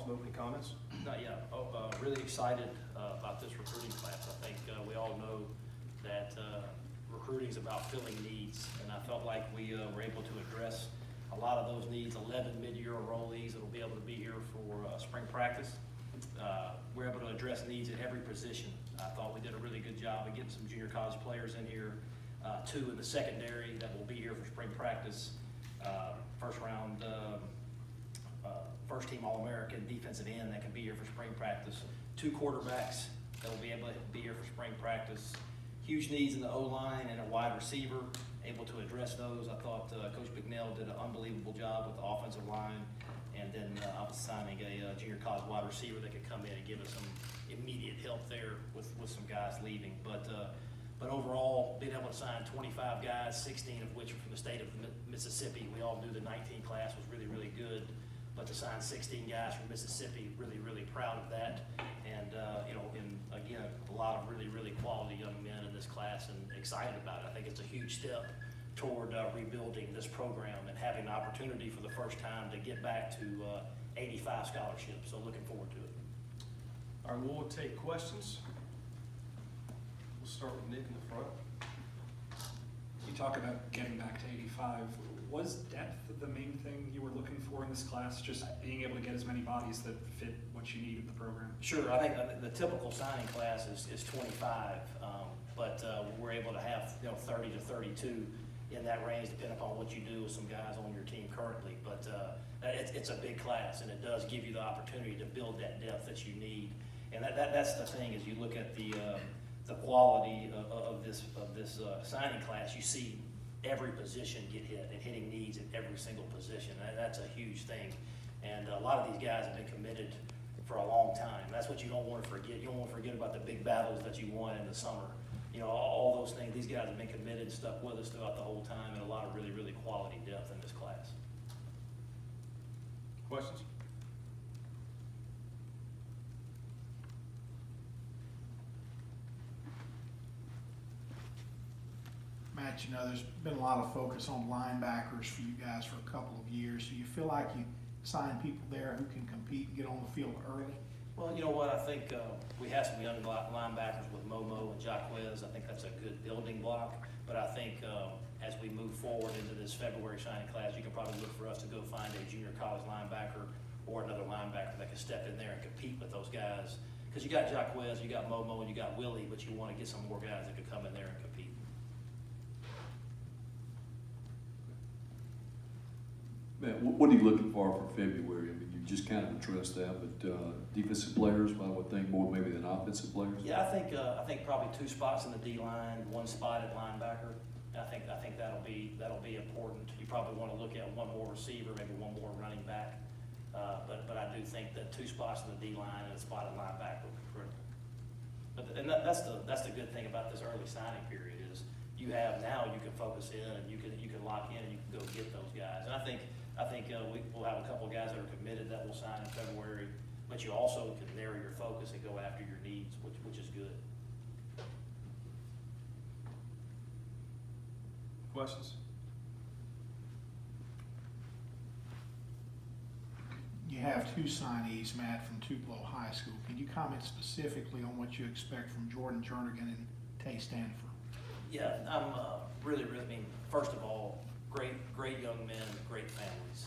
Councilman, opening comments? Not yet. Really excited about this recruiting class. I think we all know that recruiting is about filling needs, and I felt like we were able to address a lot of those needs. 11 mid-year enrollees that will be able to be here for spring practice. We're able to address needs at every position. I thought we did a really good job of getting some junior college players in here, 2 in the secondary that will be here for spring practice. First round first team All-American defensive end that can be here for spring practice. 2 quarterbacks that will be able to be here for spring practice. Huge needs in the O-line and a wide receiver, able to address those. I thought Coach McNeil did an unbelievable job with the offensive line. And then I was signing a junior college wide receiver that could come in and give us some immediate help there with some guys leaving. But overall, being able to sign 25 guys, 16 of which are from the state of Mississippi. We all knew the 19 class was really, really good. But to sign 16 guys from Mississippi, really, really proud of that. And, and again, a lot of really, really quality young men in this class and excited about it. I think it's a huge step toward rebuilding this program and having the opportunity for the first time to get back to 85 scholarships. So looking forward to it. All right, we'll take questions. We'll start with Nick in the front. You talk about getting back to 85. Was depth the main thing you were looking for in this class? Just being able to get as many bodies that fit what you need in the program? Sure. I think the typical signing class is 25, but we're able to have 30 to 32 in that range, depending upon what you do with some guys on your team currently. But it's a big class, and it does give you the opportunity to build that depth that you need. And that's the thing, as you look at the quality of this signing class, you see every position get hit and hitting needs at every single position. That's a huge thing. And a lot of these guys have been committed for a long time. That's what you don't want to forget. You don't want to forget about the big battles that you won in the summer. All those things. These guys have been committed, stuck with us throughout the whole time, and a lot of really, really quality depth in this class. Questions? Matt, there's been a lot of focus on linebackers for you guys for a couple of years. Do you feel like you sign people there who can compete and get on the field early? Well, you know what? I think we have some young linebackers with Momo and Jaquez. I think that's a good building block. But I think as we move forward into this February signing class, you can probably look for us to go find a junior college linebacker or another linebacker that can step in there and compete with those guys. Because you got Jaquez, you got Momo, and you got Willie, but you want to get some more guys that could come in there and compete. Matt, what are you looking for February? I mean, you just kind of addressed that, but defensive players, I would think more maybe than offensive players. Yeah, I think probably 2 spots in the D line, 1 spot at linebacker. I think that'll be important. You probably want to look at 1 more receiver, maybe 1 more running back. But I do think that 2 spots in the D line and a spot at linebacker will be critical. And that's the good thing about this early signing period is you have now you can focus in and you can lock in and you can go get those guys. And I think we'll have a couple of guys that are committed that will sign in February, but you also can narrow your focus and go after your needs, which is good. Questions? You have 2 signees, Matt, from Tupelo High School. Can you comment specifically on what you expect from Jordan Jernigan and Tay Stanford? Yeah, I'm really, I mean, first of all, great young men, great families.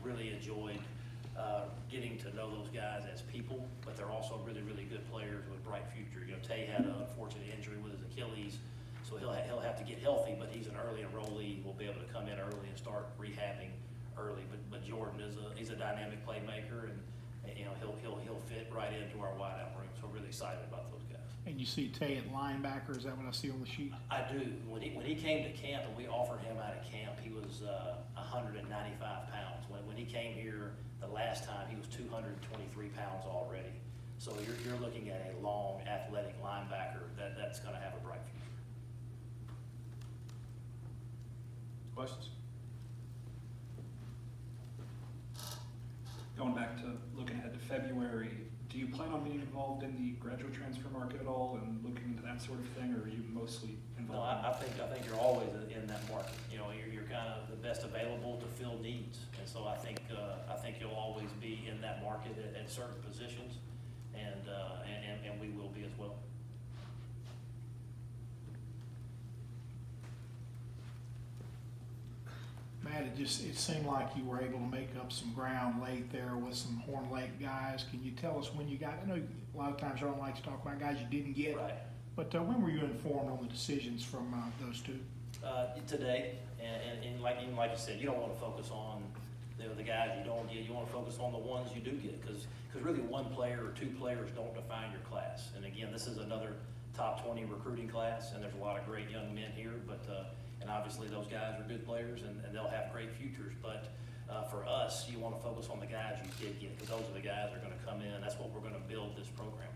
Really enjoyed getting to know those guys as people, but they're also really, really good players with a bright future. Tay had an unfortunate injury with his Achilles, so he'll have to get healthy, but he's an early enrollee. We'll be able to come in early and start rehabbing early. But Jordan he's a dynamic playmaker, and he'll fit right into our wideout room. So really excited about those guys. And you see Tay at linebacker, is that what I see on the sheet? I do. When he came to camp and we offered him out of camp, he was 195 pounds. When he came here the last time, he was 223 pounds already. So you're looking at a long, athletic linebacker that's going to have a bright future. Questions? Going back to looking ahead to February, Do you plan on being involved in the graduate transfer market at all and looking into that sort of thing, or are you mostly No, involved? I think you're always in that market. You know, you're kind of the best available to fill needs. And so I think you'll always be in that market at certain positions, and we will be as well. Matt, it seemed like you were able to make up some ground late there with some Horn Lake guys. Can you tell us when you got, I know a lot of times you don't like to talk about guys you didn't get, Right. but when were you informed on the decisions from those two? Today, and like you said, you don't want to focus on the guys you don't get. You want to focus on the ones you do get, because really one player or two players don't define your class. And again, this is another top 20 recruiting class, and there's a lot of great young men here, but and obviously those guys are good players, and they'll have great futures. But for us, you want to focus on the guys you did get, because those are the guys that are going to come in. That's what we're going to build this program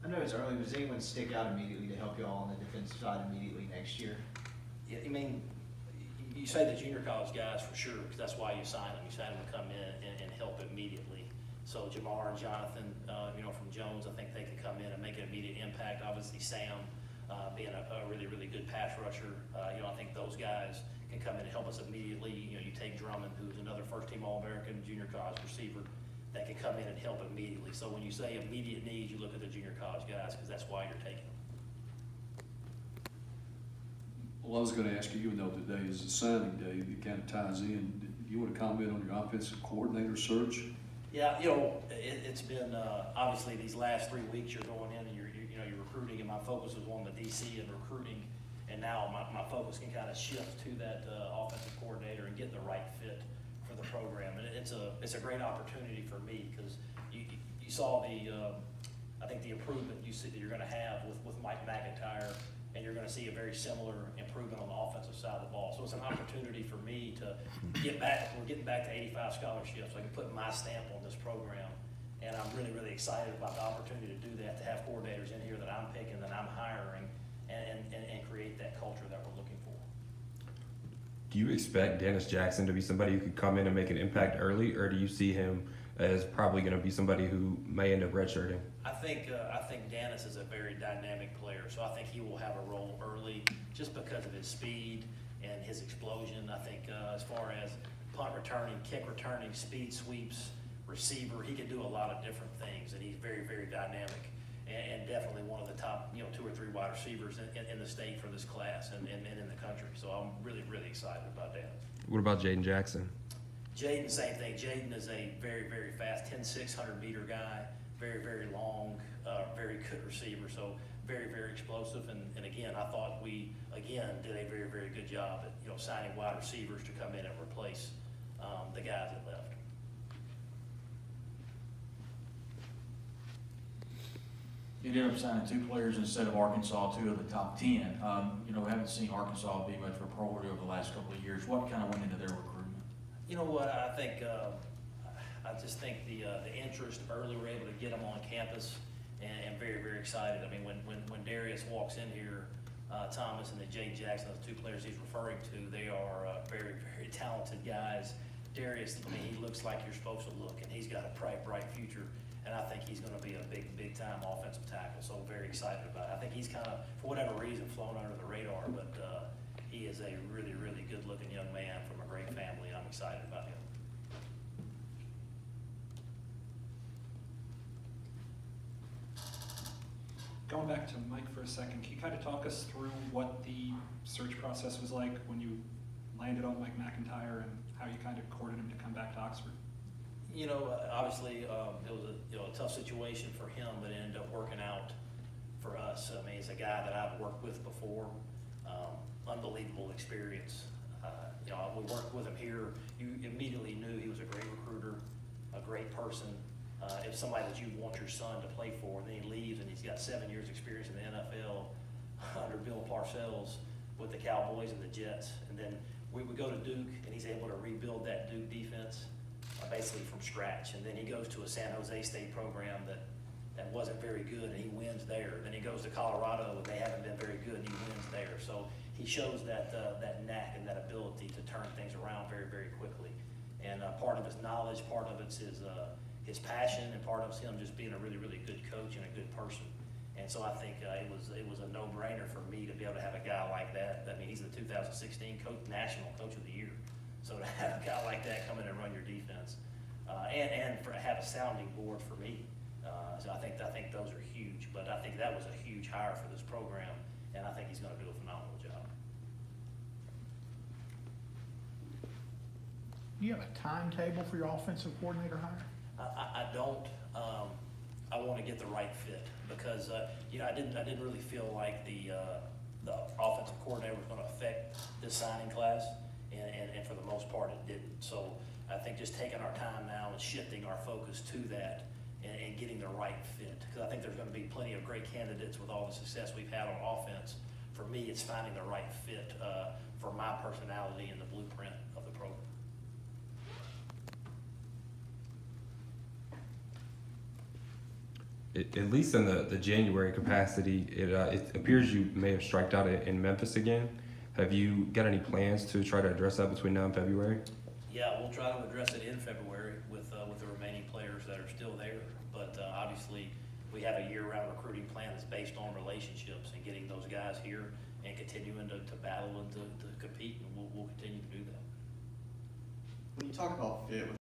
with. I know it's early, but does anyone stick out immediately to help y'all on the defensive side immediately next year? Yeah, I mean, you say the junior college guys for sure, because that's why you sign them. You sign them to come in and help immediately. So Jamar and Jonathan, from Jones, I think they can come in and make an immediate impact. Obviously Sam, being a really, really good pass rusher, I think those guys can come in and help us immediately. You take Drummond, who's another first-team All-American junior college receiver, that can come in and help immediately. So when you say immediate needs, you look at the junior college guys, because that's why you're taking them. Well, I was gonna ask you, even though today is a signing day, it kind of ties in, do you want to comment on your offensive coordinator search? Yeah, it's been, obviously these last 3 weeks you're going in and you're recruiting, and my focus was on the DC and recruiting, and now my focus can kind of shift to that offensive coordinator and get the right fit for the program. And it's a great opportunity for me, because you saw I think the improvement you see that you're going to have with Mike McIntyre, and you're going to see a very similar improvement on the offensive side of the ball. So it's an opportunity for me to get back. We're getting back to 85 scholarships. I can put my stamp on this program, and I'm really, really excited about the opportunity to do that, to have coordinators in here that I'm picking, that I'm hiring, and create that culture that we're looking for. Do you expect Dennis Jackson to be somebody who could come in and make an impact early, or do you see him as probably going to be somebody who may end up redshirting? I think Dennis is a very dynamic player, so I think he will have a role early just because of his speed and his explosion. I think as far as punt returning, kick returning, speed sweeps, receiver, he can do a lot of different things, and he's very, very dynamic, and definitely one of the top 2 or 3 wide receivers in the state for this class and in the country. So I'm really, really excited about that. What about Jaden Jackson? Jaden, same thing. Jaden is a very, very fast 10-6 100-meter guy, very, very long, very good receiver, so very, very explosive. And again, I thought we, did a very, very good job at, signing wide receivers to come in and replace the guys that left. You ended up signing 2 players instead of Arkansas, 2 of the top 10. We haven't seen Arkansas be much of a priority over the last couple of years. What kind of went into their recruitment? You know what, I think, I just think the interest early, we're able to get them on campus, and very, very excited. I mean, when Darius walks in here, Thomas and the Jay Jackson, the 2 players he's referring to, they are very, very talented guys. Darius, he looks like you're supposed to look, and he's got a bright future, and I think he's going to be a big time offensive tackle, so very excited about it. I think he's kind of, for whatever reason, flown under the radar, but he is a really, really good-looking young man from a great family. I'm excited about him. Going back to Mike for a second, can you kind of talk us through what the search process was like when you landed on Mike McIntyre, and how you kind of courted him to come back to Oxford? Obviously, it was a tough situation for him, but it ended up working out for us. I mean, he's a guy that I've worked with before. Unbelievable experience. We worked with him here. You immediately knew he was a great recruiter, a great person. If somebody that you want your son to play for, and then he leaves and he's got 7 years experience in the NFL under Bill Parcells with the Cowboys and the Jets. And then we would go to Duke, and he's able to rebuild that Duke defense basically from scratch. And then he goes to a San Jose State program that wasn't very good, and he wins there. Then he goes to Colorado, and they haven't been very good, and he wins there. So he shows that knack and that ability to turn things around very, very quickly. And part of it's knowledge, part of it's his passion, and part of it's him just being a really, really good coach and a good person. And so I think it was a no-brainer for me to be able to have a guy like that. I mean, he's the 2016 National Coach of the Year. So to have a guy like that come in and run your defense, and have a sounding board for me. So I think those are huge. But I think that was a huge hire for this program, and I think he's going to do a phenomenal job. Do you have a timetable for your offensive coordinator hire? I don't. I want to get the right fit because you know I didn't really feel like the offensive coordinator was going to affect this signing class, and for the most part it didn't. So I think just taking our time now and shifting our focus to that and getting the right fit, because I think there's going to be plenty of great candidates with all the success we've had on offense. For me, it's finding the right fit for my personality and the blueprint of the program. At least in the January capacity, it appears you may have striked out in Memphis again. Have you got any plans to try to address that between now and February? Yeah, we'll try to address it in February with the remaining players that are still there. But obviously, we have a year-round recruiting plan that's based on relationships and getting those guys here and continuing to battle and to compete, and we'll continue to do that. When you talk about fit with